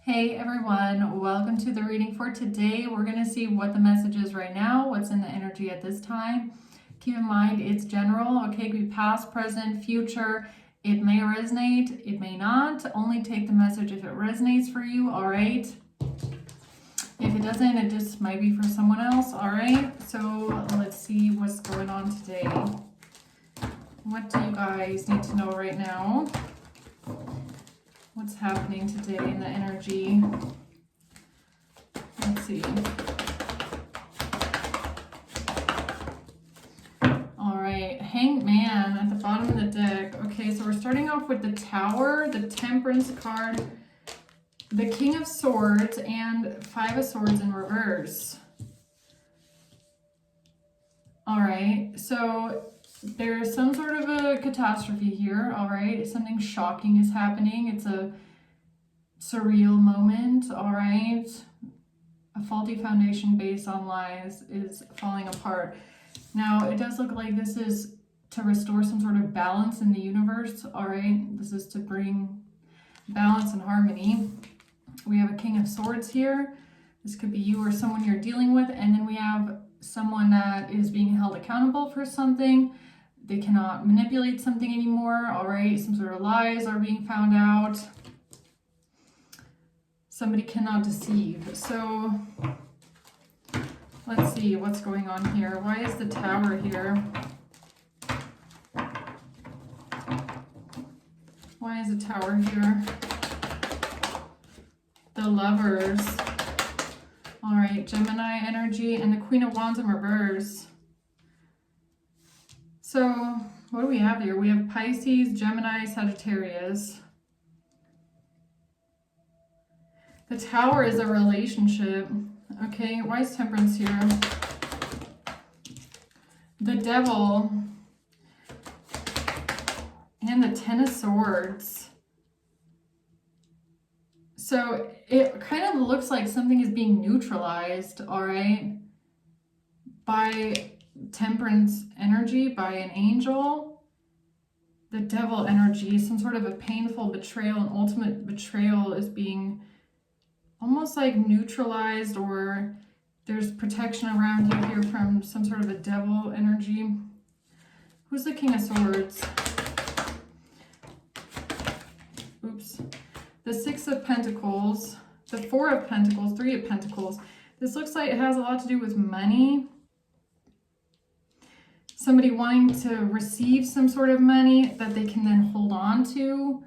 Hey everyone, welcome to the reading for today. We're going to see what the message is right now, what's in the energy at this time. Keep in mind it's general, okay? It could be past, present, future. It may resonate, it may not. Only take the message if it resonates for you, all right? If it doesn't, it just might be for someone else, all right? So let's see what's going on today. What do you guys need to know right now? What's happening today in the energy? Let's see. All right, Hanged Man at the bottom of the deck. Okay, so we're starting off with the Tower, the Temperance card, the King of Swords, and Five of Swords in reverse. All right, so there's some sort of a catastrophe here, all right? Something shocking is happening. It's a surreal moment, all right? A faulty foundation based on lies is falling apart. Now, it does look like this is to restore some sort of balance in the universe, all right? This is to bring balance and harmony. We have a King of Swords here. This could be you or someone you're dealing with. And then we have someone that is being held accountable for something. They cannot manipulate something anymore, all right? Some sort of lies are being found out. Somebody cannot deceive. So let's see what's going on here. Why is the Tower here? Why is the Tower here? The Lovers. All right, Gemini energy and the Queen of Wands in reverse. So what do we have here? We have Pisces, Gemini, Sagittarius. The Tower is a relationship. Okay, why is Temperance here? The Devil and the Ten of Swords. So it kind of looks like something is being neutralized, all right, by Temperance energy, by an angel. The Devil energy, some sort of a painful betrayal, an ultimate betrayal is being almost like neutralized, or there's protection around you here from some sort of a devil energy. Who's the King of Swords? Oops. The Six of Pentacles, the Four of Pentacles, Three of Pentacles. This looks like it has a lot to do with money. Somebody wanting to receive some sort of money that they can then hold on to.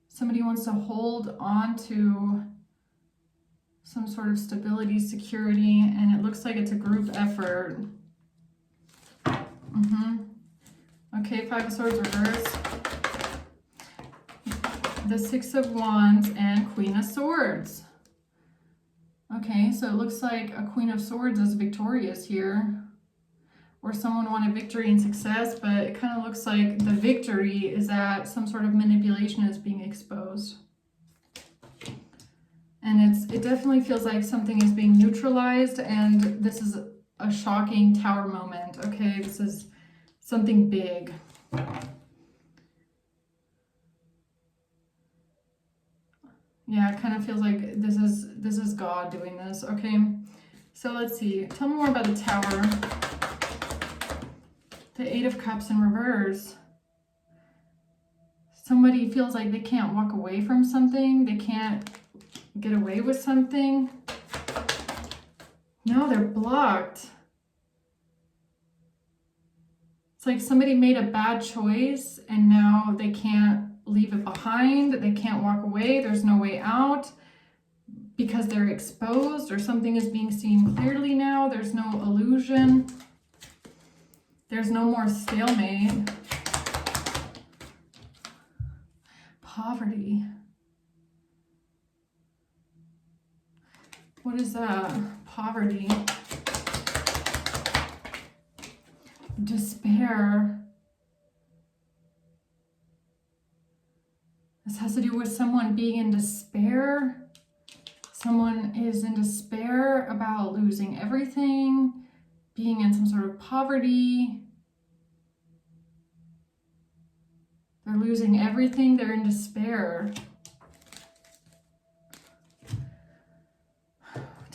Somebody wants to hold on to some sort of stability, security, and it looks like it's a group effort. Okay, Five of Swords reverse. The Six of Wands and Queen of Swords. Okay, so it looks like a Queen of Swords is victorious here, or someone wanted victory and success, but it kind of looks like the victory is that some sort of manipulation is being exposed. And it definitely feels like something is being neutralized, and this is a shocking Tower moment, okay? This is something big. Yeah, it kind of feels like this is God doing this, okay? So let's see. Tell me more about the Tower. The Eight of Cups in reverse. Somebody feels like they can't walk away from something. They can't get away with something. No, they're blocked. It's like somebody made a bad choice and now they can't leave it behind. They can't walk away. There's no way out because they're exposed, or something is being seen clearly now. There's no illusion. There's no more stalemate. Poverty. What is that? Poverty. Despair. This has to do with someone being in despair. Someone is in despair about losing everything, being in some sort of poverty. They're losing everything. They're in despair.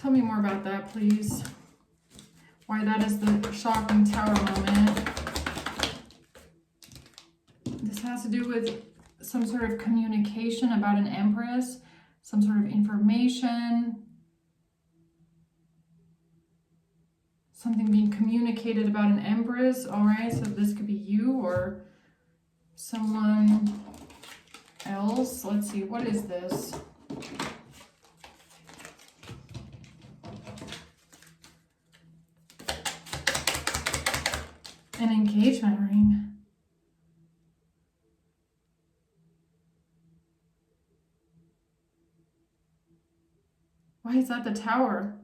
Tell me more about that, please. Why that is the shocking tower moment. This has to do with some sort of communication about an empress, some sort of information, something being communicated about an empress. All right, so this could be you or someone else. Let's see, what is this? An engagement ring. Why is that the tower?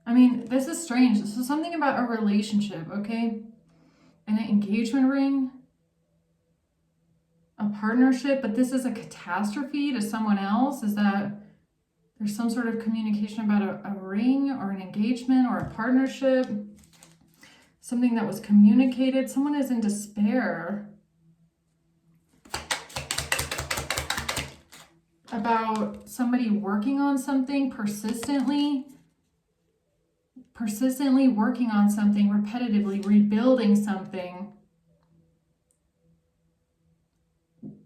I mean, this is strange. This is something about a relationship, okay? An engagement ring, a partnership, but this is a catastrophe to someone else. Is that there's some sort of communication about a ring or an engagement or a partnership, something that was communicated. Someone is in despair about somebody working on something persistently working on something, repetitively rebuilding something,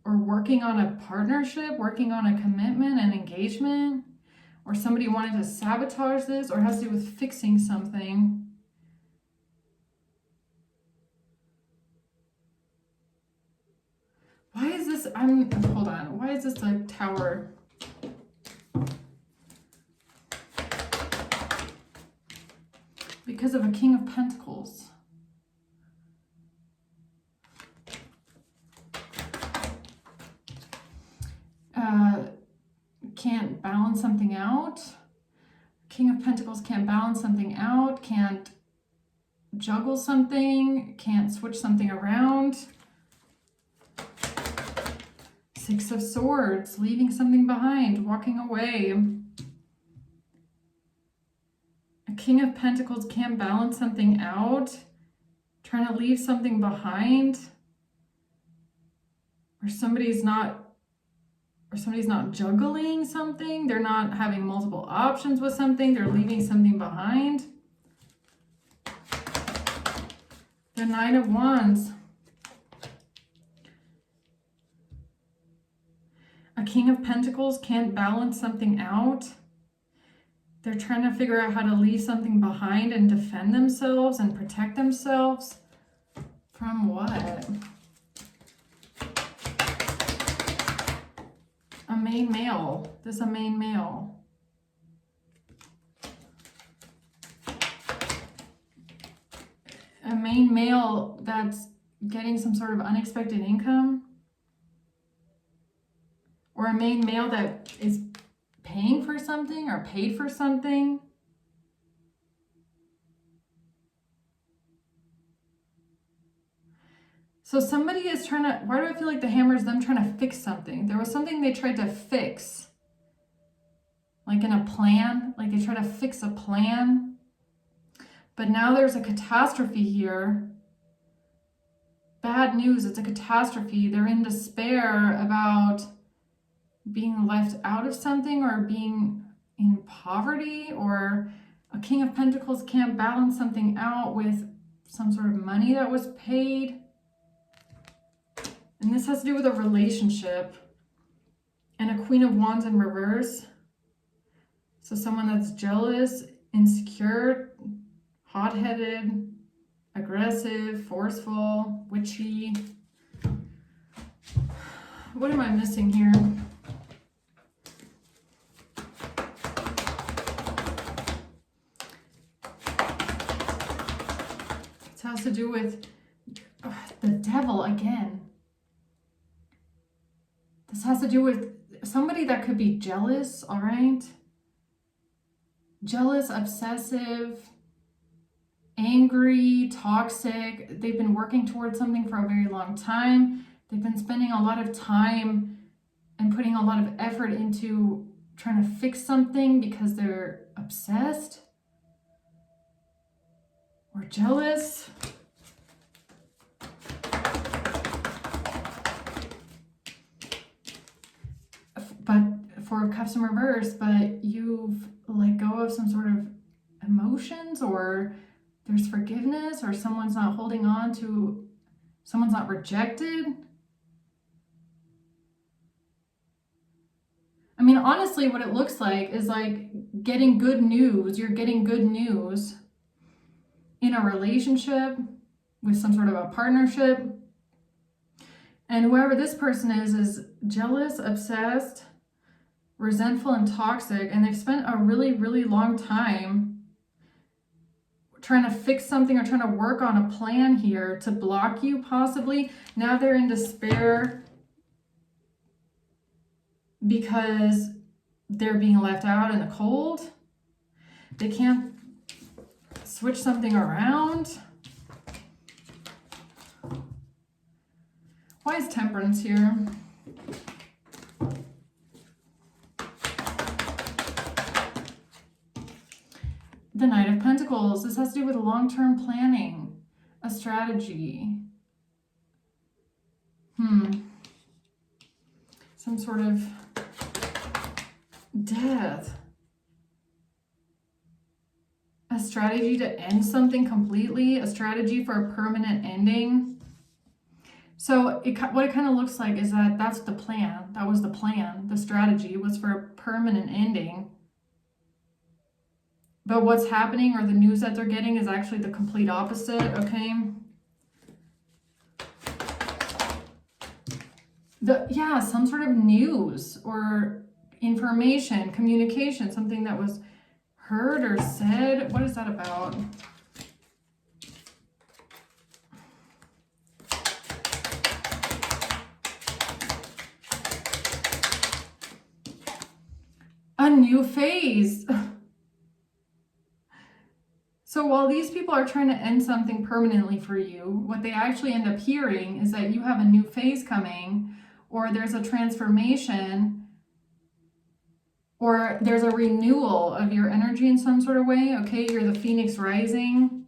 or working on a partnership, working on a commitment, an engagement, or somebody wanted to sabotage this, or has to do with fixing something. Why is this, hold on, why is this a tower? Because of a King of Pentacles. Can't balance something out. King of Pentacles can't balance something out, can't juggle something, can't switch something around. Six of Swords, leaving something behind, walking away. A King of Pentacles can't balance something out, trying to leave something behind, or somebody's not juggling something, they're not having multiple options with something, they're leaving something behind. The Nine of Wands. A King of Pentacles can't balance something out. They're trying to figure out how to leave something behind and defend themselves and protect themselves. From what? A main male. This is a main male. A main male that's getting some sort of unexpected income. Or a main male that is paying for something or paid for something. So somebody is trying to, why do I feel like the hammer is them trying to fix something? There was something they tried to fix. Like in a plan, like they try to fix a plan. But now there's a catastrophe here. Bad news, it's a catastrophe. They're in despair about being left out of something or being in poverty, or a King of Pentacles can't balance something out with some sort of money that was paid. And this has to do with a relationship. And a Queen of Wands in reverse. So someone that's jealous, insecure, hot-headed, aggressive, forceful, witchy. What am I missing here? It has to do with the devil again. This has to do with somebody that could be jealous, all right? Jealous, obsessive, angry, toxic. They've been working towards something for a very long time. They've been spending a lot of time and putting a lot of effort into trying to fix something because they're obsessed or jealous. but for Cups in reverse, but you've let go of some sort of emotions, or there's forgiveness, or someone's not holding on to, someone's not rejected. I mean, honestly, what it looks like is like getting good news. You're getting good news in a relationship, with some sort of a partnership. And whoever this person is jealous, obsessed, resentful, and toxic. And they've spent a really, really long time trying to fix something or trying to work on a plan here to block you, possibly. Now they're in despair because they're being left out in the cold. They can't switch something around. Why is Temperance here? The Knight of Pentacles. This has to do with long-term planning, a strategy. Some sort of death. A strategy to end something completely, a strategy for a permanent ending. So what it kind of looks like is that that's the plan. That was the plan. The strategy was for a permanent ending. But what's happening, or the news that they're getting, is actually the complete opposite, okay? Some sort of news or information, communication, something that was heard or said. What is that about? A new phase. So while these people are trying to end something permanently for you, what they actually end up hearing is that you have a new phase coming, or there's a transformation, or there's a renewal of your energy in some sort of way, okay? You're the phoenix rising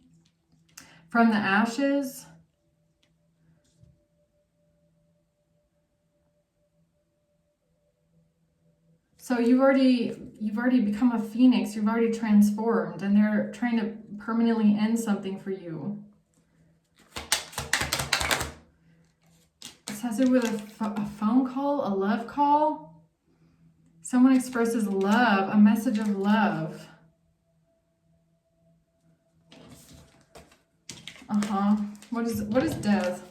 from the ashes. So you've already become a phoenix, you've already transformed, and they're trying to permanently end something for you. This has to do with a phone call, a love call. Someone expresses love, a message of love. What is death?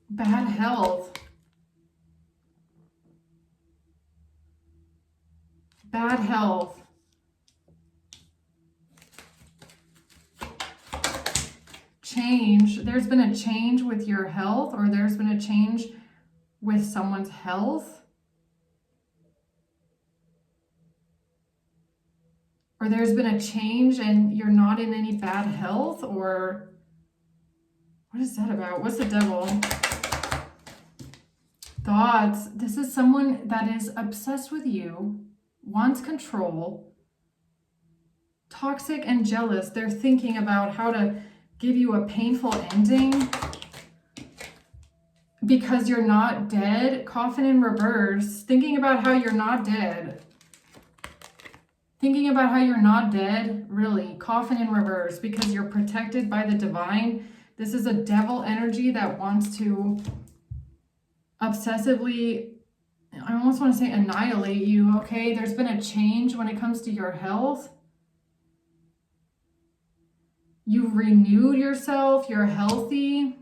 Bad health. Bad health. Change. There's been a change with your health, or there's been a change with someone's health. Or there's been a change and you're not in any bad health, or what is that about? What's the devil? Thoughts. This is someone that is obsessed with you, wants control, toxic and jealous. They're thinking about how to give you a painful ending because you're not dead. Coffin in reverse. Thinking about how you're not dead. Thinking about how you're not dead, really. Coffin in reverse, because you're protected by the divine. This is a devil energy that wants to obsessively, I almost want to say annihilate you, okay? There's been a change when it comes to your health. You've renewed yourself. You're healthy.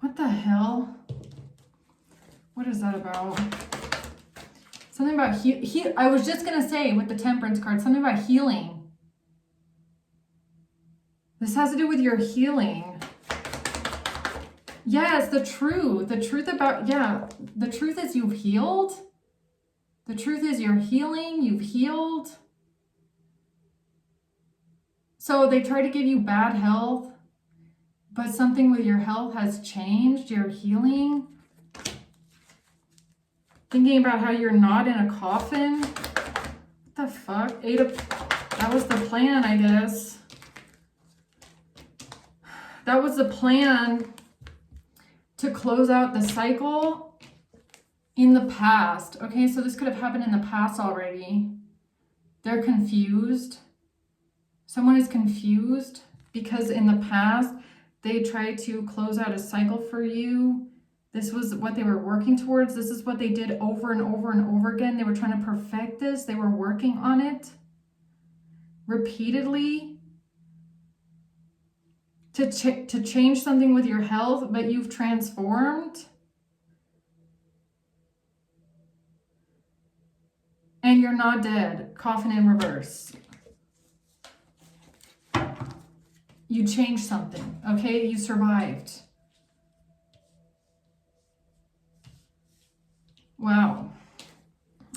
What the hell? What is that about? Something about I was just going to say with the Temperance card, something about healing. This has to do with your healing. Yes, the truth. The truth about, the truth is you've healed. The truth is you're healing. You've healed. So they try to give you bad health, but something with your health has changed. You're healing. Thinking about how you're not in a coffin. What the fuck? That was the plan, I guess. That was the plan to close out the cycle in the past. Okay, so this could have happened in the past already. They're confused. Someone is confused because in the past they tried to close out a cycle for you. This was what they were working towards. This is what they did over and over and over again. They were trying to perfect this. They were working on it repeatedly to change something with your health, but you've transformed. And you're not dead. Coffin in reverse. You changed something, okay? You survived. Wow.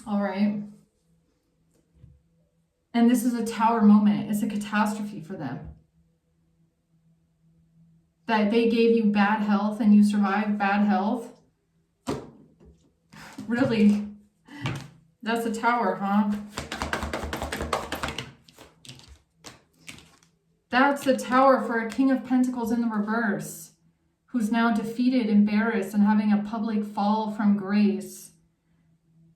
All right. And this is a tower moment. It's a catastrophe for them. That they gave you bad health and you survived bad health. Really? That's a tower, huh? That's the tower for a King of Pentacles in the reverse, who's now defeated, embarrassed, and having a public fall from grace.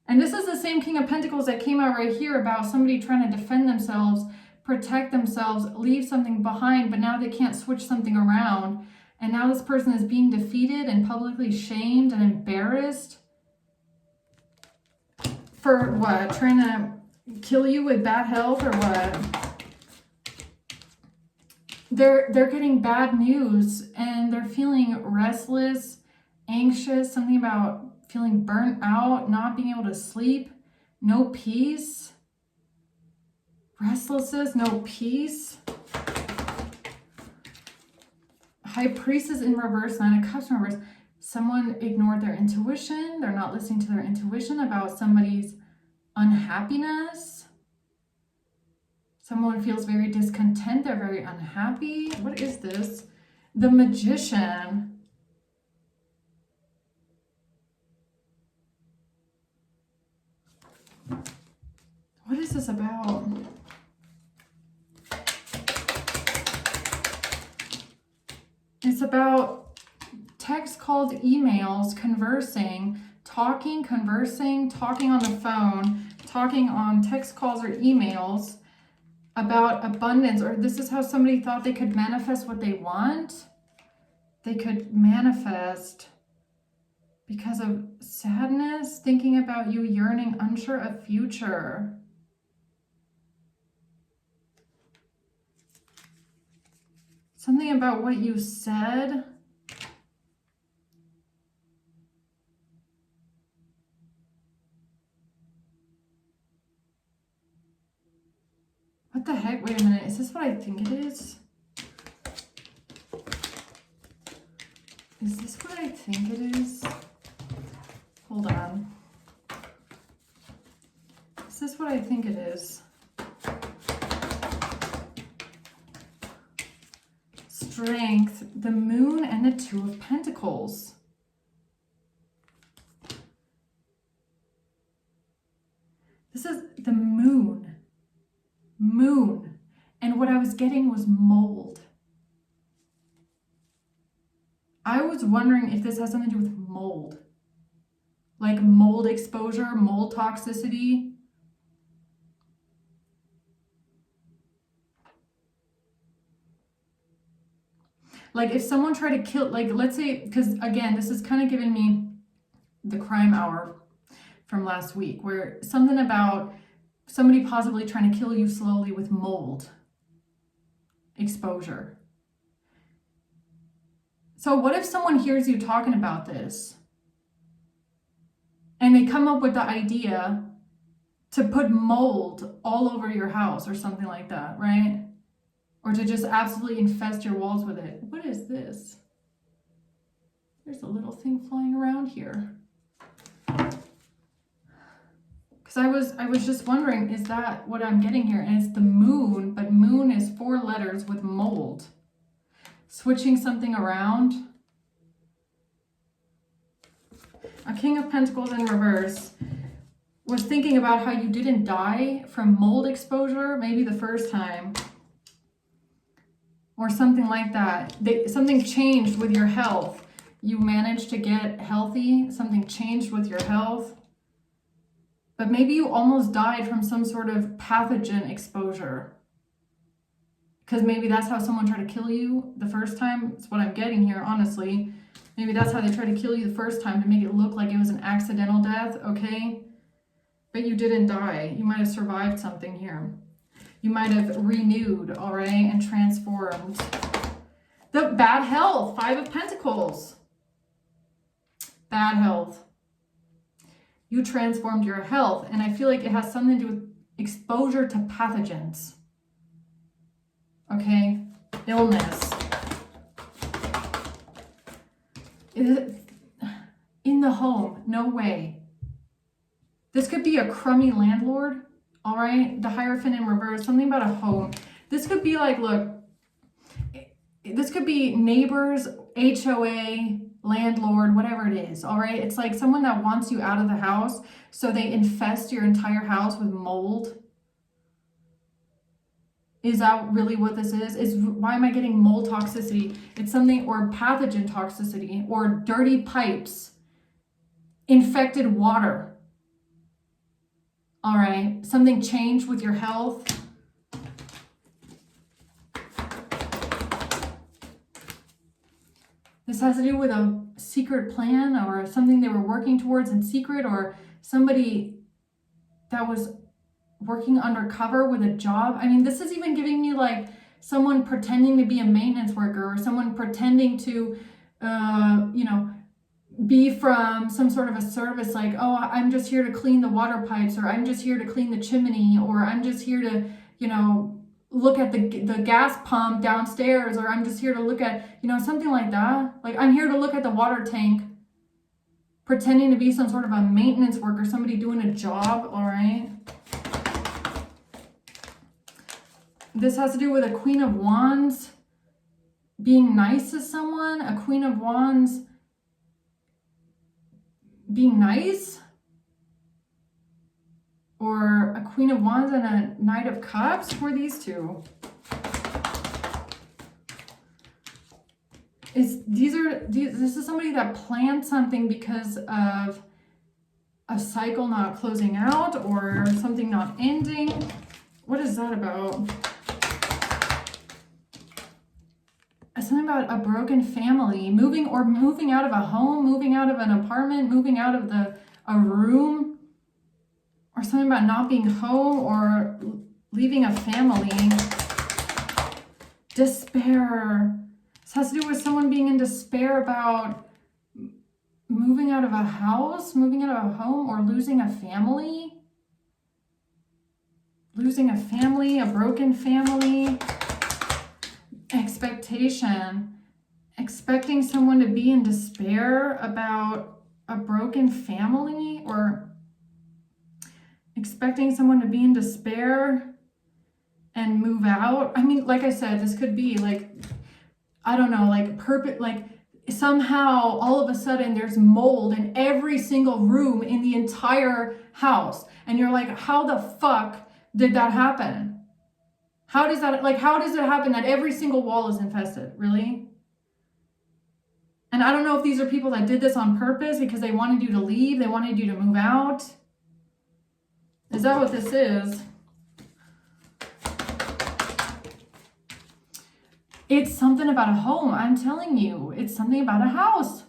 And this is the same King of Pentacles that came out right here about somebody trying to defend themselves, protect themselves, leave something behind, but now they can't switch something around. And now this person is being defeated and publicly shamed and embarrassed. For what? Trying to kill you with bad health or what? They're getting bad news and they're feeling restless, anxious, something about feeling burnt out, not being able to sleep, no peace, restlessness, no peace. High Priestess in reverse, Nine of Cups in reverse. Someone ignored their intuition. They're not listening to their intuition about somebody's unhappiness. Someone feels very discontent. They're very unhappy. What is this? The Magician. What is this about? It's about text, calls, emails, conversing, talking, conversing, talking on the phone, talking on text, calls, or emails about abundance. Or this is how somebody thought they could manifest what they want. They could manifest because of sadness, thinking about you, yearning, unsure of future. Something about what you said. What the heck? Wait a minute. Is this what I think it is? Is this what I think it is? Hold on. Is this what I think it is? Strength, the Moon, and the Two of Pentacles. This is the moon. Moon. And what I was getting was mold. I was wondering if this has something to do with mold. Like mold exposure, mold toxicity. Like if someone tried to kill, like let's say, because again, this is kind of giving me the crime hour from last week, where something about somebody possibly trying to kill you slowly with mold exposure. So what if someone hears you talking about this and they come up with the idea to put mold all over your house or something like that, right? Or to just absolutely infest your walls with it. What is this? There's a little thing flying around here. Because I was just wondering, is that what I'm getting here? And it's the moon, but moon is 4 letters with mold. Switching something around. A King of Pentacles in reverse was thinking about how you didn't die from mold exposure, maybe the first time. or something like that. Something changed with your health. You managed to get healthy. Something changed with your health. But maybe you almost died from some sort of pathogen exposure. Because maybe that's how someone tried to kill you the first time. That's what I'm getting here, honestly. Maybe that's how they tried to kill you the first time, to make it look like it was an accidental death, okay? But you didn't die. You might have survived something here. You might have renewed, all right, and transformed. The bad health, 5 of Pentacles. Bad health. You transformed your health, and I feel like it has something to do with exposure to pathogens. Okay, illness. In the home, no way. This could be a crummy landlord, all right? The Hierophant in reverse, something about a home. This could be like, look, this could be neighbors, HOA, landlord, whatever it is, all right? It's like someone that wants you out of the house, so they infest your entire house with mold. Is that really what this is? Why am I getting mold toxicity? It's something, or pathogen toxicity, or dirty pipes, infected water. All right, something changed with your health. This has to do with a secret plan or something they were working towards in secret, or somebody that was working undercover with a job. I mean, this is even giving me like someone pretending to be a maintenance worker, or someone pretending to, be from some sort of a service, like, oh, I'm just here to clean the water pipes, or I'm just here to clean the chimney, or I'm just here to, look at the gas pump downstairs, or I'm just here to look at, something like that. Like, I'm here to look at the water tank, pretending to be some sort of a maintenance worker, somebody doing a job, all right? This has to do with a Queen of Wands being nice to someone, a Queen of Wands being nice, or a Queen of Wands and a Knight of Cups. Who are these two? This is somebody that planned something because of a cycle not closing out, or something not ending. What is that about? Something about a broken family, moving out of a home, moving out of an apartment, moving out of a room, or something about not being home, or leaving a family. Despair. This has to do with someone being in despair about moving out of a house, moving out of a home, or losing a family. Losing a family, a broken family. Expectation. Expecting someone to be in despair about a broken family, or expecting someone to be in despair and move out. I mean, like I said, this could be like, I don't know, like somehow all of a sudden there's mold in every single room in the entire house. And you're like, how the fuck did that happen? How does it happen that every single wall is infested? Really? And I don't know if these are people that did this on purpose because they wanted you to leave, they wanted you to move out. Is that what this is? It's something about a home. I'm telling you, it's something about a house.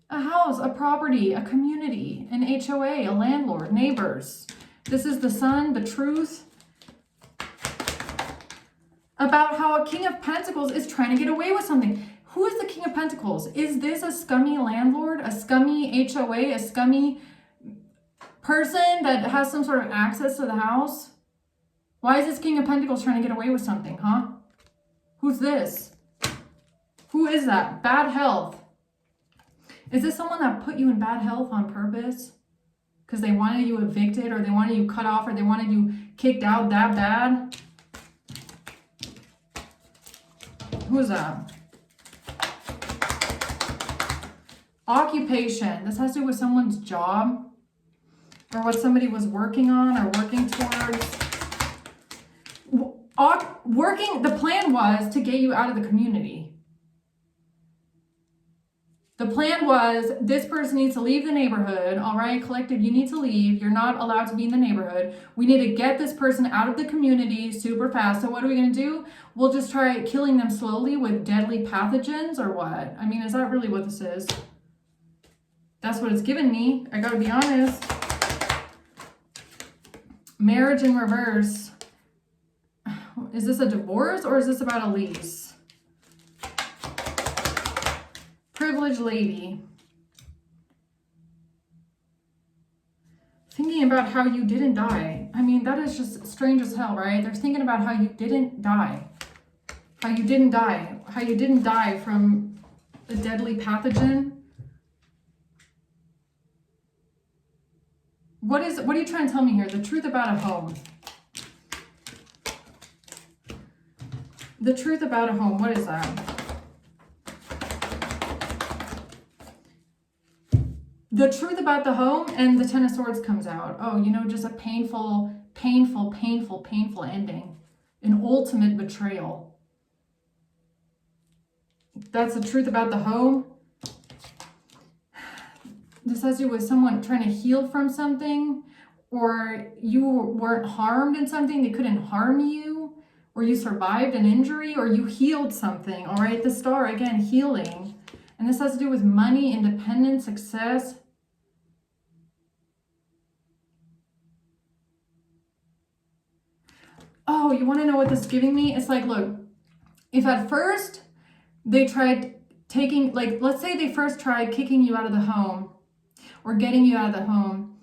A house, a property, a community, an HOA, a landlord, neighbors. This is the Sun, the truth. About how a King of Pentacles is trying to get away with something. Who is the King of Pentacles? Is this a scummy landlord, a scummy HOA, a scummy person that has some sort of access to the house? Why is this King of Pentacles trying to get away with something, huh? Who's this? Who is that? Bad health. Is this someone that put you in bad health on purpose? Because they wanted you evicted, or they wanted you cut off, or they wanted you kicked out that bad? Who is that? Occupation. This has to do with someone's job, or what somebody was working on or working towards. the plan was to get you out of the community. The plan was, this person needs to leave the neighborhood, all right? Collective, you need to leave. You're not allowed to be in the neighborhood. We need to get this person out of the community super fast. So what are we going to do? We'll just try killing them slowly with deadly pathogens or what? I mean, is that really what this is? That's what it's given me. I got to be honest. Marriage in reverse. Is this a divorce or is this about a lease? Privileged lady. Thinking about how you didn't die. I mean, that is just strange as hell, right? They're thinking about how you didn't die. How you didn't die. How you didn't die from a deadly pathogen. What are you trying to tell me here? The truth about a home. The truth about a home, what is that? The truth about the home, and the Ten of Swords comes out. Oh, you know, just a painful ending. An ultimate betrayal. That's the truth about the home. This has to do with someone trying to heal from something, or you weren't harmed in something, they couldn't harm you, or you survived an injury, or you healed something, all right? The Star, again, healing. And this has to do with money, independence, success. Oh, you want to know what this is giving me? It's like, look, if at first they tried taking, like, let's say they first tried kicking you out of the home or getting you out of the home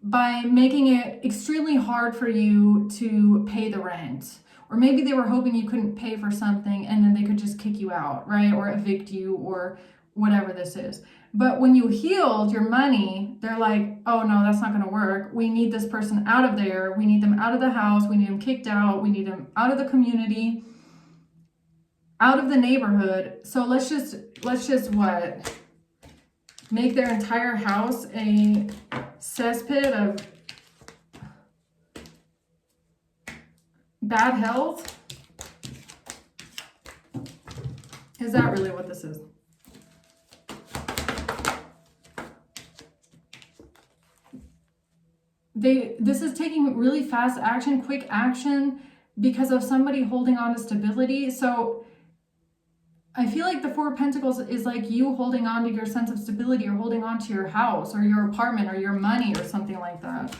by making it extremely hard for you to pay the rent. Or maybe they were hoping you couldn't pay for something and then they could just kick you out, right? Or evict you or whatever this is. But when you healed your money, they're like, oh no, that's not going to work. We need this person out of there. We need them out of the house. We need them kicked out. We need them out of the community, out of the neighborhood. So let's just what? Make their entire house a cesspit of bad health? Is that really what this is? This is taking really fast action, quick action because of somebody holding on to stability. So I feel like the Four of Pentacles is like you holding on to your sense of stability or holding on to your house or your apartment or your money or something like that.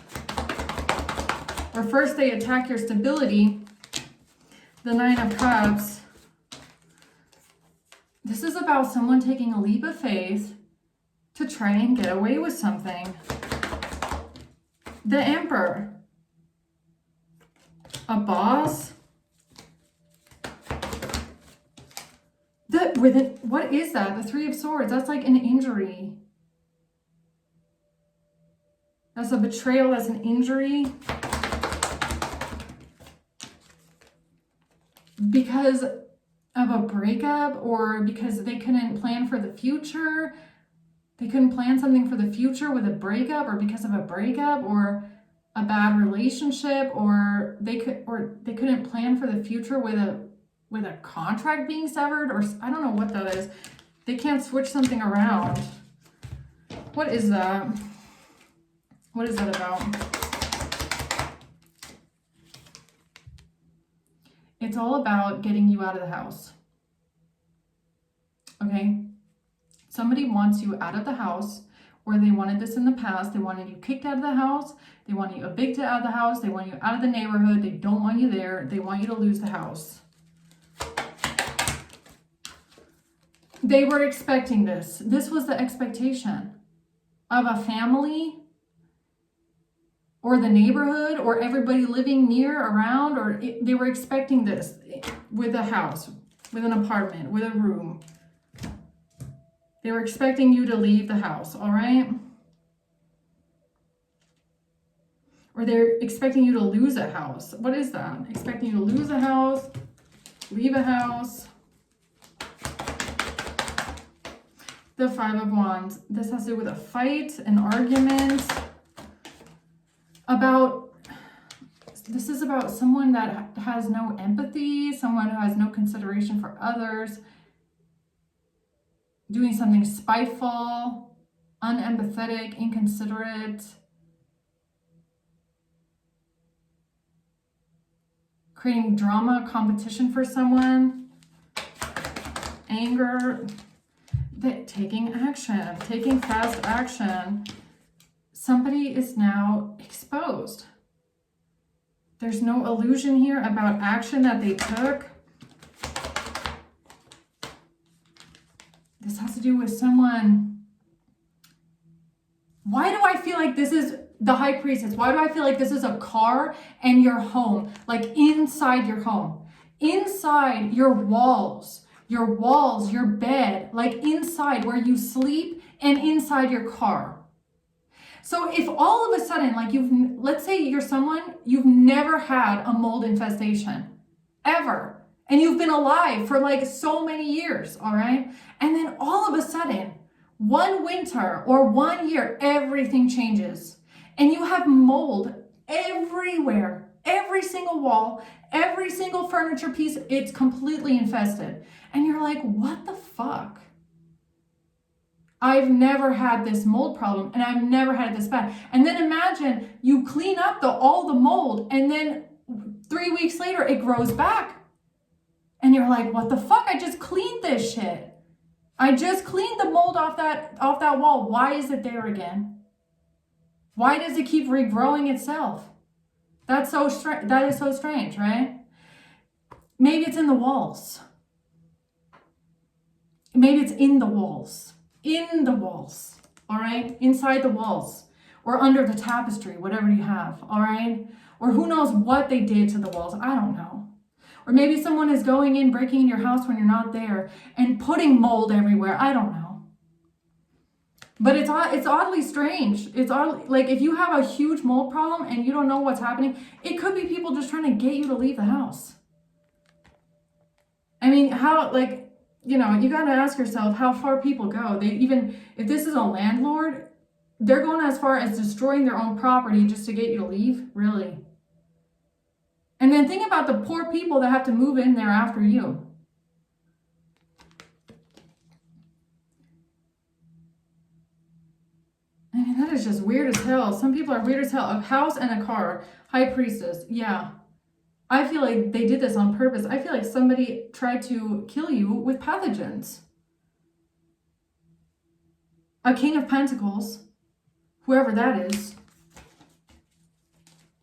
Or first they attack your stability. The Nine of Cups. This is about someone taking a leap of faith to try and get away with something. The Emperor. A boss. What is that? The Three of Swords. That's like an injury. That's a betrayal. That's an injury. Because of a breakup or because they couldn't plan for the future. They couldn't plan something for the future with a breakup or because of a breakup or a bad relationship or they couldn't plan for the future with a contract being severed or I don't know what that is. They can't switch something around. What is that? What is that about? It's all about getting you out of the house. Okay? Somebody wants you out of the house, or they wanted this in the past. They wanted you kicked out of the house. They want you evicted out of the house. They want you out of the neighborhood. They don't want you there. They want you to lose the house. They were expecting this. This was the expectation of a family or the neighborhood or everybody living near, around, or they were expecting this with a house, with an apartment, with a room. They were expecting you to leave the house, all right? Or they're expecting you to lose a house. What is that? Expecting you to lose a house, leave a house. The Five of Wands. This has to do with a fight, an argument about This is about someone that has no empathy, someone who has no consideration for others, doing something spiteful, unempathetic, inconsiderate, creating drama, competition for someone, anger, taking action, taking fast action. Somebody is now exposed. There's no illusion here about action that they took. This has to do with someone. Why do I feel like this is the High Priestess? Why do I feel like this is a car and your home? Like inside your home. Inside your walls, your bed, like inside where you sleep and inside your car. So if all of a sudden, like let's say you're someone, you've never had a mold infestation, ever. And you've been alive for like so many years, all right? And then all of a sudden, one winter or 1 year, everything changes. And you have mold everywhere, every single wall, every single furniture piece, it's completely infested. And you're like, what the fuck? I've never had this mold problem and I've never had it this bad. And then imagine you clean up all the mold and then 3 weeks later it grows back. And you're like, what the fuck? I just cleaned this shit. I just cleaned the mold off that wall. Why is it there again? Why does it keep regrowing itself? That is so strange, right? Maybe it's in the walls. Maybe it's in the walls. In the walls, all right? Inside the walls or under the tapestry, whatever you have, all right? Or who knows what they did to the walls. I don't know. Or maybe someone is going in, breaking in your house when you're not there and putting mold everywhere. I don't know. But it's oddly strange. It's odd, like if you have a huge mold problem and you don't know what's happening, it could be people just trying to get you to leave the house. I mean, how, like, you know, you got to ask yourself how far people go. If this is a landlord, they're going as far as destroying their own property just to get you to leave, really. And then think about the poor people that have to move in there after you. I mean, that is just weird as hell. Some people are weird as hell. A house and a car. High Priestess. Yeah. I feel like they did this on purpose. I feel like somebody tried to kill you with pathogens. A King of Pentacles. Whoever that is.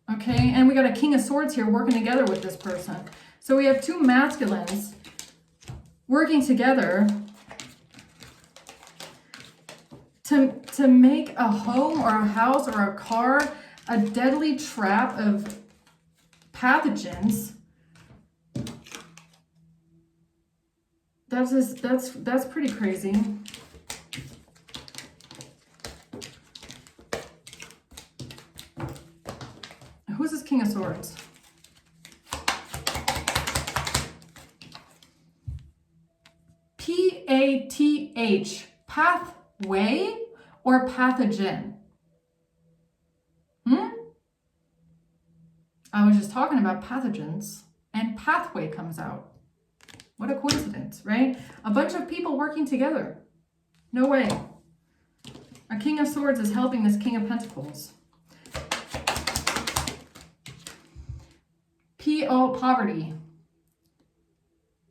Okay, and we got a King of Swords here working together with this person. So we have two masculines working together to make a home or a house or a car a deadly trap of pathogens. That's pretty crazy. Who's this King of Swords? P-A-T-H. Pathway or pathogen? I was just talking about pathogens and pathway comes out. What a coincidence, right? A bunch of people working together. No way. A King of Swords is helping this King of Pentacles. P-O, poverty.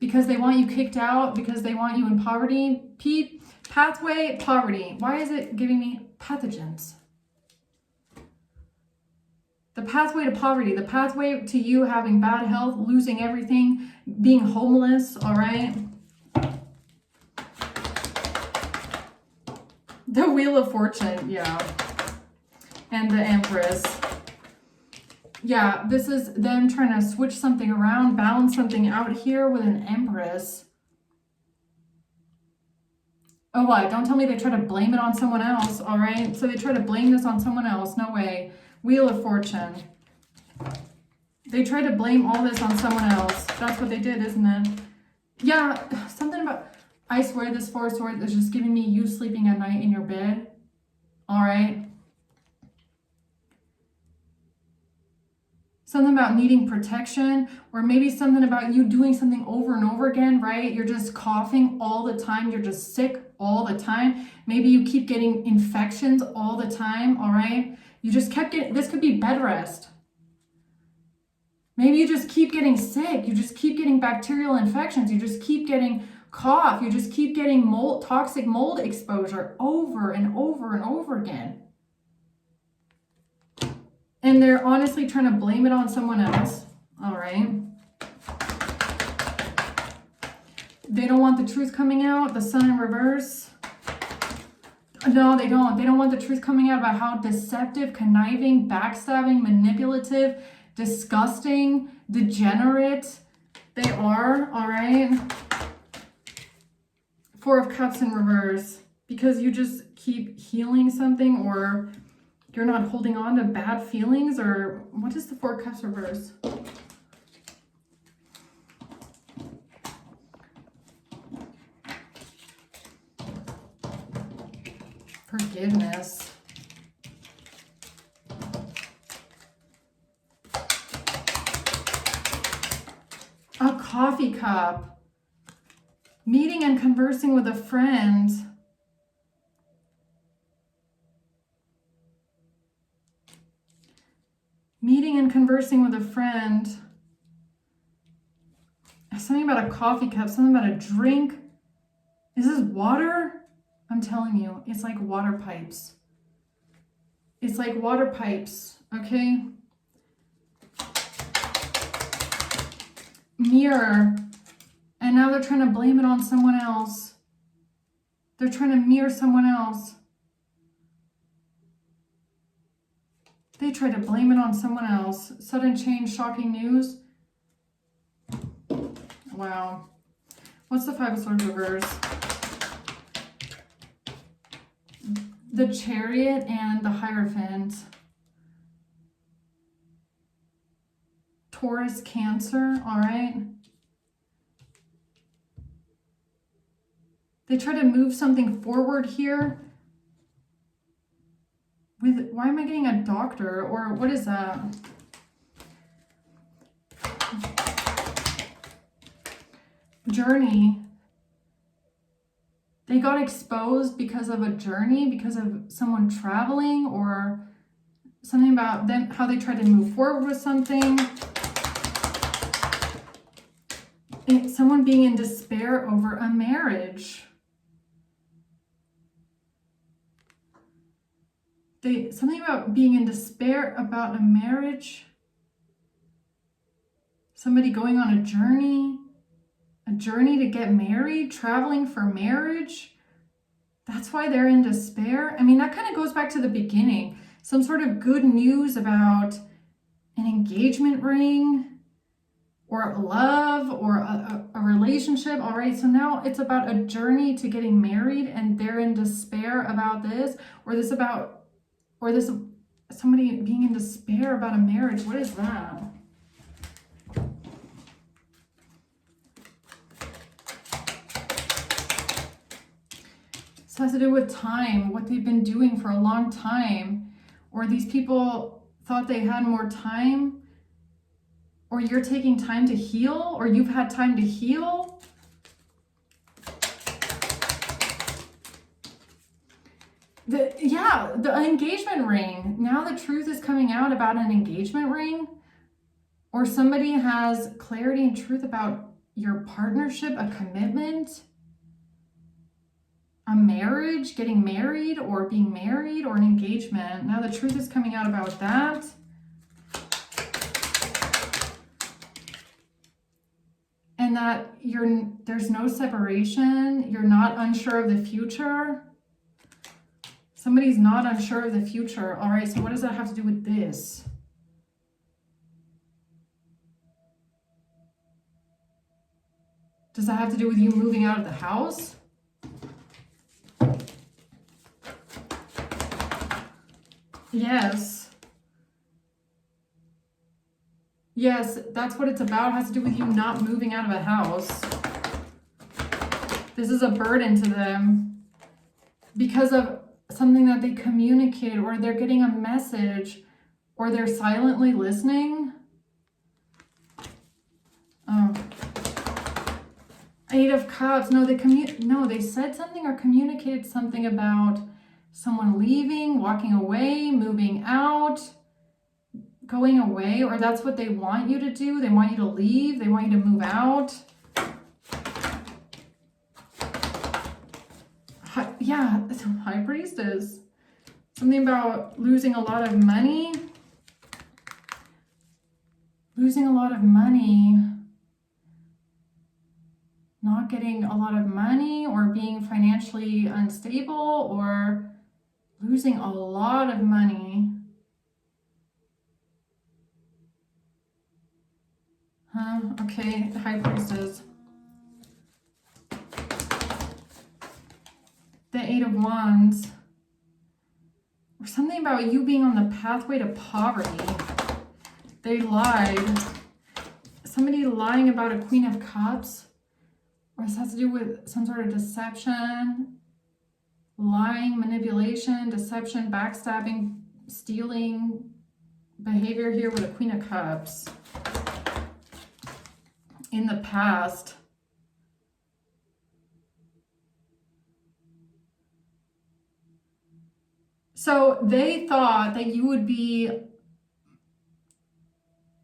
Because they want you kicked out, because they want you in poverty. P, pathway, poverty. Why is it giving me pathogens? The pathway to poverty, the pathway to you having bad health, losing everything, being homeless, all right? The Wheel of Fortune, yeah. And the Empress. Yeah, this is them trying to switch something around, balance something out here with an Empress. Oh, what? Don't tell me they try to blame it on someone else, all right? So they try to blame this on someone else. No way. Wheel of Fortune. They try to blame all this on someone else. That's what they did, isn't it? Yeah, something about... I swear this Four of Swords is just giving me you sleeping at night in your bed. All right? something about needing protection, or maybe something about you doing something over and over again, right? You're just coughing all the time. You're just sick all the time. Maybe you keep getting infections all the time, all right? You just kept getting, this could be bed rest. Maybe you just keep getting sick. You just keep getting bacterial infections. You just keep getting cough. You just keep getting mold, toxic mold exposure over and over and over again. And they're honestly trying to blame it on someone else, all right? They don't want the truth coming out, the sun in reverse. No, they don't. They don't want the truth coming out about how deceptive, conniving, backstabbing, manipulative, disgusting, degenerate they are, all right? Four of Cups in reverse. Because you just keep healing something, or you're not holding on to bad feelings, or what is the Four of Cups reverse? Forgiveness. A coffee cup. Meeting and conversing with a friend. Meeting and conversing with a friend. Something about a coffee cup, something about a drink. Is this water? I'm telling you, it's like water pipes. It's like water pipes, okay? Mirror. And now they're trying to blame it on someone else. They're trying to mirror someone else. They try to blame it on someone else. Sudden change, shocking news. Wow. What's the Five of Swords reverse? The Chariot and the Hierophant. Taurus, Cancer, all right? They try to move something forward here. With, why am I getting a doctor? Or what is that? Journey. They got exposed because of a journey, because of someone traveling, or something about them, how they tried to move forward with something. Someone being in despair over a marriage. Something about being in despair about a marriage. Somebody going on a journey to get married, traveling for marriage. That's why they're in despair. I mean, that kind of goes back to the beginning. Some sort of good news about an engagement ring or love or a relationship. All right, so now it's about a journey to getting married, and they're in despair about this, or this somebody being in despair about a marriage. What is that? This has to do with time, what they've been doing for a long time, or these people thought they had more time, or you're taking time to heal, or you've had time to heal. The engagement ring. Now the truth is coming out about an engagement ring, or somebody has clarity and truth about your partnership, a commitment, a marriage, getting married or being married, or an engagement. Now the truth is coming out about that. And that there's no separation. You're not unsure of the future. Somebody's not unsure of the future. All right, so what does that have to do with this? Does that have to do with you moving out of the house? Yes. Yes, that's what it's about. It has to do with you not moving out of a house. This is a burden to them because of something that they communicated, or they're getting a message, or they're silently listening. Eight of Cups. No, they said something or communicated something about someone leaving, walking away, moving out, going away, or that's what they want you to do. They want you to leave. They want you to move out. Yeah, High Priestess. Something about losing a lot of money. Losing a lot of money. Not getting a lot of money, or being financially unstable, or losing a lot of money. Huh? Okay, High Priestess. The Eight of Wands. Or something about you being on the pathway to poverty. They lied. Somebody lying about a Queen of Cups. Or this has to do with some sort of deception. Lying, manipulation, deception, backstabbing, stealing behavior here with a Queen of Cups. In the past. So they thought that you would be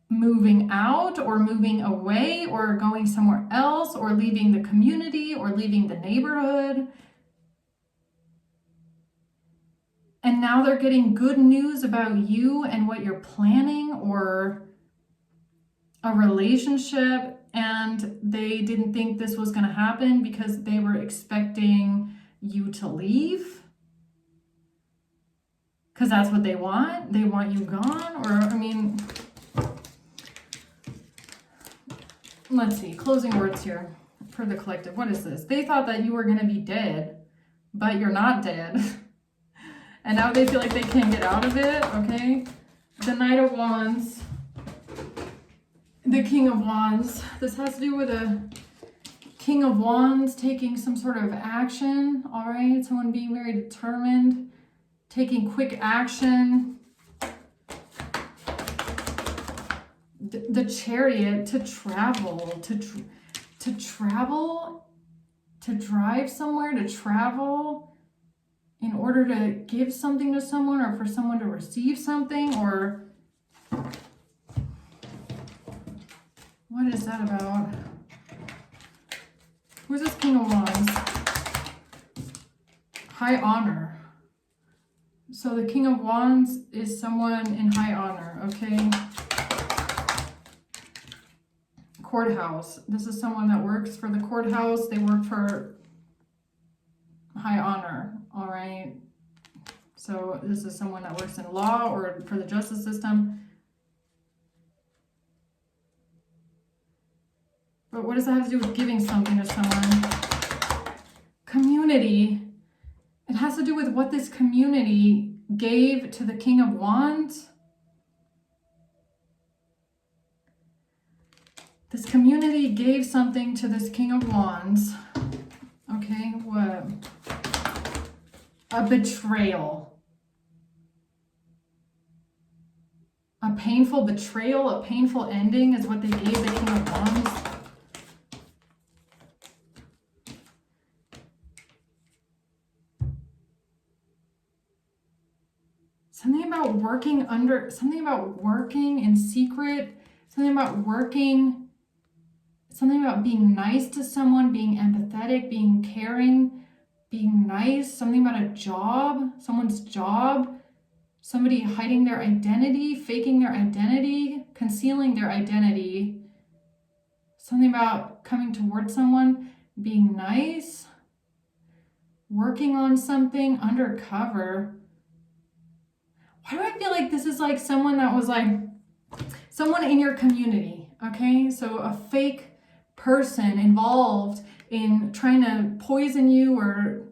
moving out or moving away or going somewhere else or leaving the community or leaving the neighborhood. And now they're getting good news about you and what you're planning or a relationship, and they didn't think this was going to happen because they were expecting you to leave. Because that's what they want. They want you gone. Or, I mean, let's see. Closing words here for the collective. What is this? They thought that you were going to be dead, but you're not dead. And now they feel like they can't get out of it. Okay. The Knight of Wands. The King of Wands. This has to do with a King of Wands taking some sort of action. All right. Someone being very determined. Taking quick action. The Chariot, to travel, to travel, to drive somewhere, to travel in order to give something to someone or for someone to receive something, or what is that about? Who's this King of Wands? High honor. So the King of Wands is someone in high honor, okay? Courthouse. This is someone that works for the courthouse. They work for high honor, all right? So this is someone that works in law or for the justice system. But what does that have to do with giving something to someone? Community. It has to do with what this community gave to the King of Wands. This community gave something to this King of Wands. Okay, what? A betrayal. A painful betrayal, a painful ending is what they gave the King of Wands. Something about working under, something about working in secret, something about working, something about being nice to someone, being empathetic, being caring, being nice, something about a job, someone's job, somebody hiding their identity, faking their identity, concealing their identity, something about coming towards someone, being nice, working on something undercover. Why do I feel like this is like someone that was like someone in your community, okay? So a fake person involved in trying to poison you or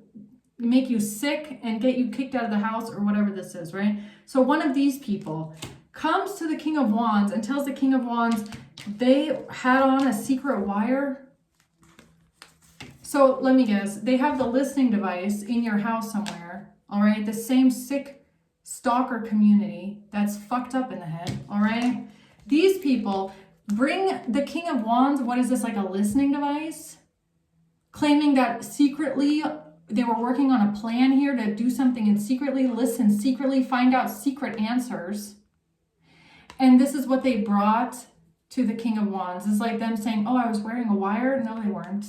make you sick and get you kicked out of the house or whatever this is, right? So one of these people comes to the King of Wands and tells the King of Wands they had on a secret wire. So let me guess, they have the listening device in your house somewhere, all right? The same sick stalker community that's fucked up in the head, all right? These people bring the King of Wands, what is this, like a listening device? claiming that secretly they were working on a plan here to do something and secretly listen, secretly find out secret answers. And this is what they brought to the King of Wands. It's like them saying, oh, I was wearing a wire. No, they weren't.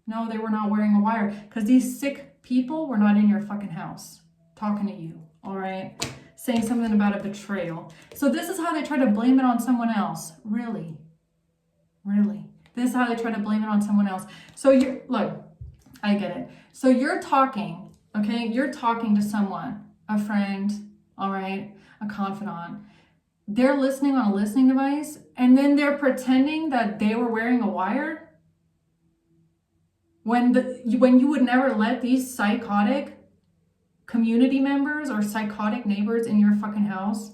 No, they were not wearing a wire, because these sick people were not in your fucking house talking to you, all right? Saying something about a betrayal. So this is how they try to blame it on someone else. Really? Really? This is how they try to blame it on someone else. So look, I get it. So you're talking, okay? You're talking to someone, a friend, all right? A confidant. They're listening on a listening device, and then they're pretending that they were wearing a wire when you would never let these psychotic community members or psychotic neighbors in your fucking house.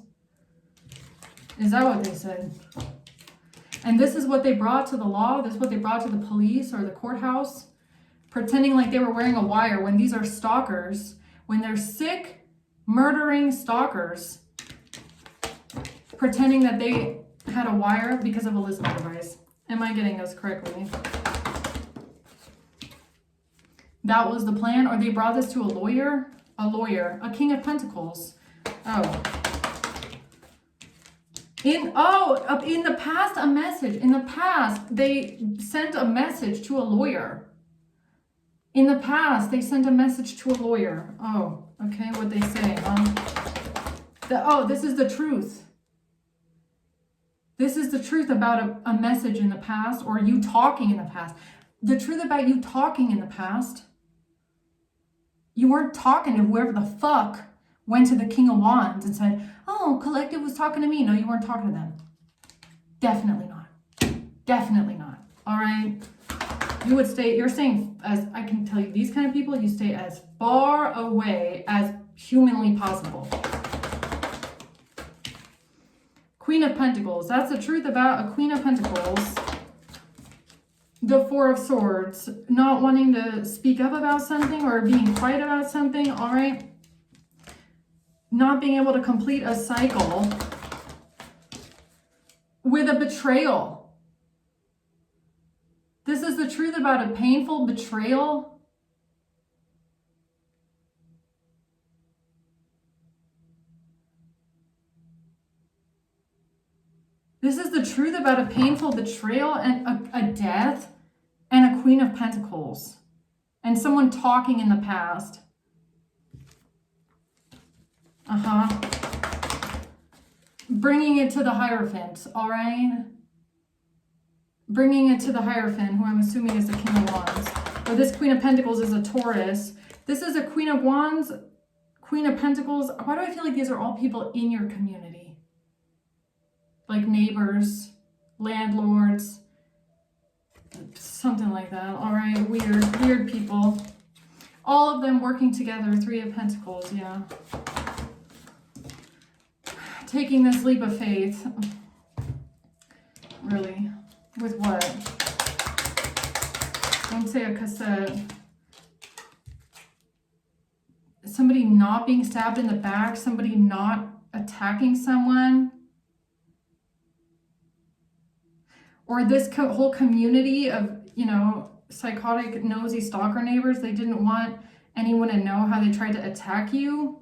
Is that what they said? And this is what they brought to the law. This is what they brought to the police or the courthouse, pretending like they were wearing a wire when these are stalkers, when they're sick, murdering stalkers, pretending that they had a wire because of a listening device. Am I getting this correctly? That was the plan, or they brought this to a lawyer, a King of Pentacles. Oh. In the past, a message. In the past, they sent a message to a lawyer. In the past, they sent a message to a lawyer. Oh, okay, what they say, this is the truth. This is the truth about a message in the past, or you talking in the past. The truth about you talking in the past. You weren't talking to whoever the fuck went to the King of Wands and said, oh, collective was talking to me. No, you weren't talking to them. Definitely not. Definitely not. All right? You're staying, as I can tell you, these kind of people, you stay as far away as humanly possible. Queen of Pentacles. That's the truth about a Queen of Pentacles. The Four of Swords, not wanting to speak up about something or being quiet about something, all right? Not being able to complete a cycle with a betrayal. This is the truth about a painful betrayal. This is the truth about a painful betrayal and a death and a Queen of Pentacles. And someone talking in the past. Bringing it to the Hierophant, all right? Bringing it to the Hierophant, who I'm assuming is the King of Wands. Or this Queen of Pentacles is a Taurus. This is a Queen of Wands, Queen of Pentacles. Why do I feel like these are all people in your community? Like neighbors, landlords, something like that. All right, weird people. All of them working together, Three of Pentacles, yeah. Taking this leap of faith. Really? With what? Don't say a cassette. Somebody not being stabbed in the back, somebody not attacking someone. Or this whole community of, psychotic, nosy stalker neighbors, they didn't want anyone to know how they tried to attack you.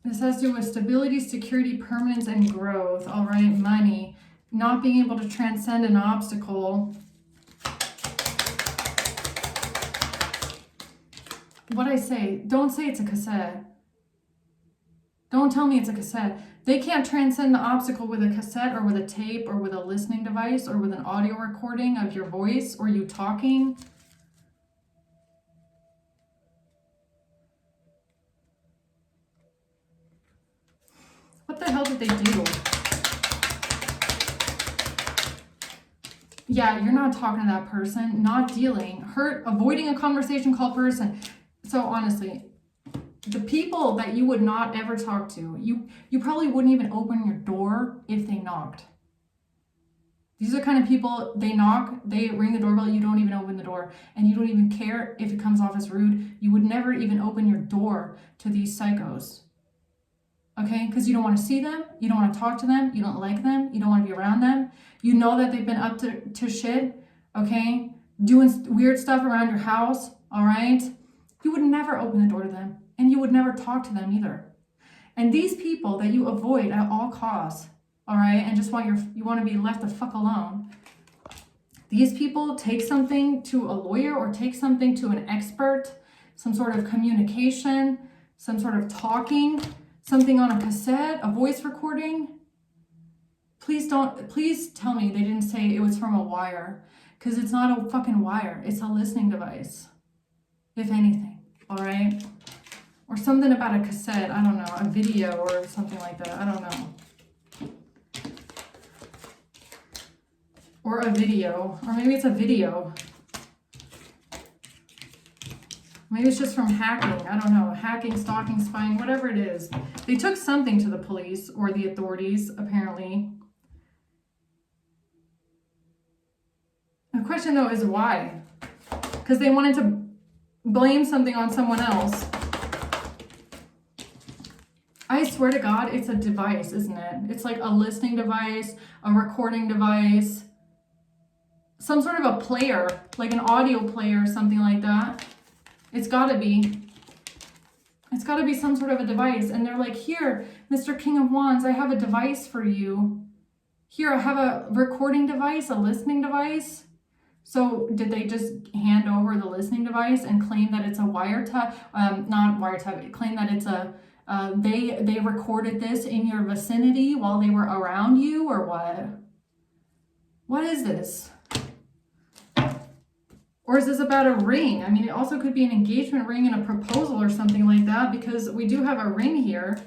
This has to do with stability, security, permanence, and growth. All right, money. Not being able to transcend an obstacle. What'd I say? Don't say it's a cassette. Don't tell me it's a cassette. They can't transcend the obstacle with a cassette or with a tape or with a listening device or with an audio recording of your voice or you talking. What the hell did they do? Yeah, you're not talking to that person, not dealing, hurt, avoiding a conversation call person. So honestly, the people that you would not ever talk to, you probably wouldn't even open your door if they knocked. These are the kind of people, they knock, they ring the doorbell, you don't even open the door, and you don't even care if it comes off as rude. You would never even open your door to these psychos. okay? Because you don't want to see them, you don't want to talk to them, you don't like them, you don't want to be around them. You know that they've been up to shit, okay? Doing weird stuff around your house, all right? You would never open the door to them, and you would never talk to them either. And these people that you avoid at all costs, all right, and just you want to be left the fuck alone. These people take something to a lawyer or take something to an expert, some sort of communication, some sort of talking, something on a cassette, a voice recording. Please tell me they didn't say it was from a wire, because it's not a fucking wire. It's a listening device, if anything, all right? Or something about a cassette, I don't know, a video or something like that, I don't know. Or a video, or maybe it's a video. Maybe it's just from hacking, I don't know, hacking, stalking, spying, whatever it is. They took something to the police or the authorities, apparently. The question though is why? Because they wanted to blame something on someone else. I swear to God, it's a device, isn't it? It's like a listening device, a recording device, some sort of a player, like an audio player or something like that. It's gotta be. It's gotta be some sort of a device. And they're like, here, Mr. King of Wands, I have a device for you. Here, I have a recording device, a listening device. So did they just hand over the listening device and claim that it's a wiretap, not wiretap, claim that it's a, they recorded this in your vicinity while they were around you, or what? What is this? Or is this about a ring? I mean, it also could be an engagement ring and a proposal or something like that, because we do have a ring here.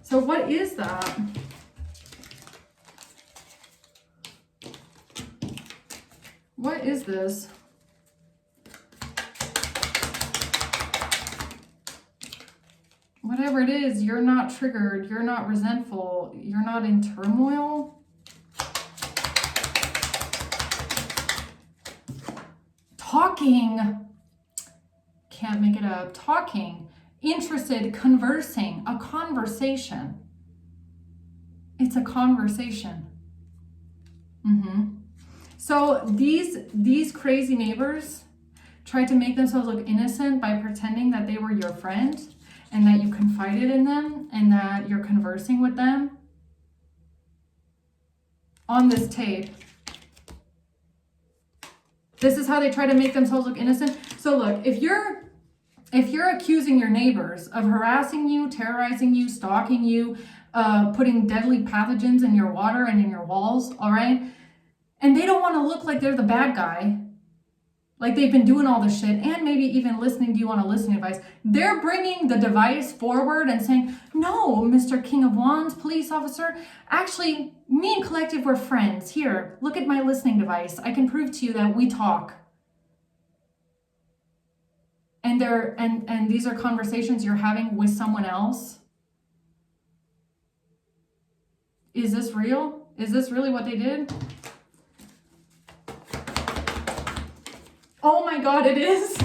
So what is that? What is this? Whatever it is, you're not triggered, you're not resentful, you're not in turmoil. Talking, can't make it up, talking, interested, conversing, a conversation. It's a conversation. So these crazy neighbors tried to make themselves look innocent by pretending that they were your friend and that you confided in them and that you're conversing with them on this tape. This is how they try to make themselves look innocent. So look, if you're accusing your neighbors of harassing you, terrorizing you, stalking you, putting deadly pathogens in your water and in your walls, all right? And they don't want to look like they're the bad guy, like they've been doing all this shit and maybe even listening to you on a listening device. They're bringing the device forward and saying, no, Mr. King of Wands, police officer, actually, me and Collective were friends. Here, look at my listening device. I can prove to you that we talk. And these are conversations you're having with someone else. Is this real? Is this really what they did? Oh my God, it is.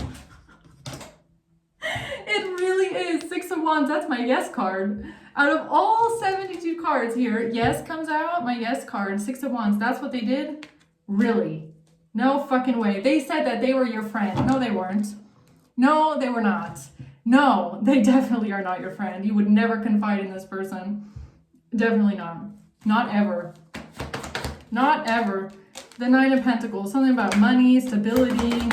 It really is. Six of Wands, that's my yes card. Out of all 72 cards here, yes comes out, my yes card, Six of Wands. That's what they did? Really? No fucking way. They said that they were your friend. No, they weren't. No, they were not. No, they definitely are not your friend. You would never confide in this person. Definitely not. Not ever. Not ever. The Nine of Pentacles, something about money, stability,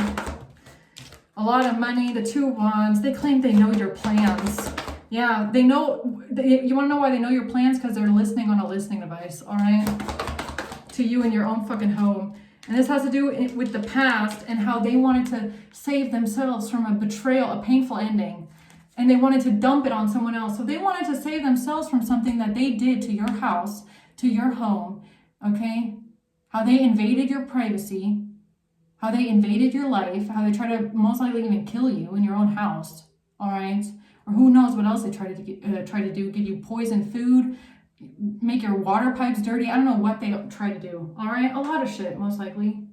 a lot of money. The Two of Wands, they claim they know your plans. Yeah, they know. You want to know why they know your plans? Because they're listening on a listening device, all right? To you in your own fucking home. And this has to do with the past and how they wanted to save themselves from a betrayal, a painful ending. And they wanted to dump it on someone else. So they wanted to save themselves from something that they did to your house, to your home, okay? How they invaded your privacy, how they invaded your life, how they try to most likely even kill you in your own house, all right? Or who knows what else they try to do, give you poison food, make your water pipes dirty. I don't know what they try to do, all right? A lot of shit, most likely,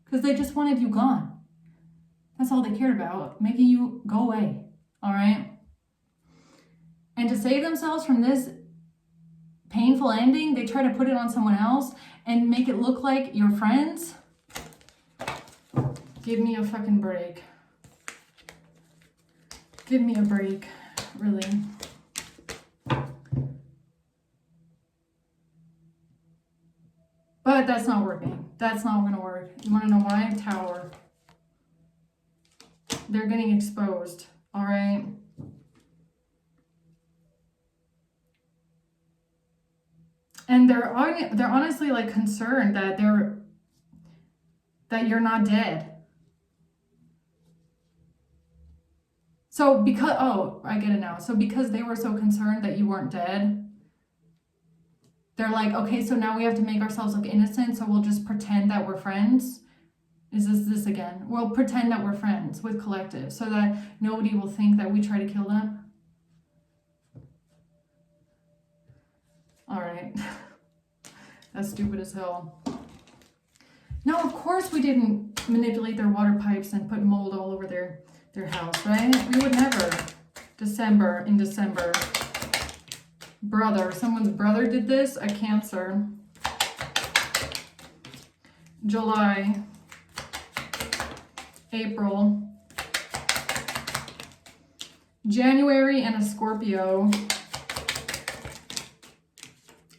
because they just wanted you gone. That's all they cared about, making you go away, all right? And to save themselves from this painful ending, they try to put it on someone else and make it look like you're friends. Give me a fucking break. Give me a break, really. But that's not working. That's not going to work. You want to know why? Tower. They're getting exposed. All right. And they're honestly like concerned that you're not dead. So because, oh, I get it now. So because they were so concerned that you weren't dead, they're like, okay, so now we have to make ourselves look innocent, so we'll just pretend that we're friends. Is this again? We'll pretend that we're friends with Collective so that nobody will think that we try to kill them. All right. That's stupid as hell. No, of course we didn't manipulate their water pipes and put mold all over their house, right? We would never. In December. Brother. Someone's brother did this. A Cancer. July. April. January and a Scorpio.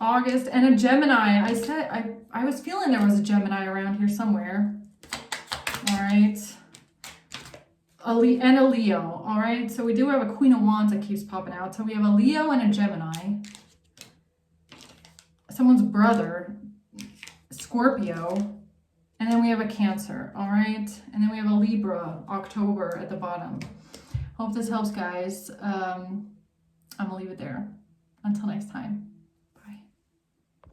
August and a Gemini. I was feeling there was a Gemini around here somewhere. All right. And a Leo. All right. So we do have a Queen of Wands that keeps popping out. So we have a Leo and a Gemini. Someone's brother, Scorpio. And then we have a Cancer. All right. And then we have a Libra, October at the bottom. Hope this helps, guys. I'm going to leave it there. Until next time.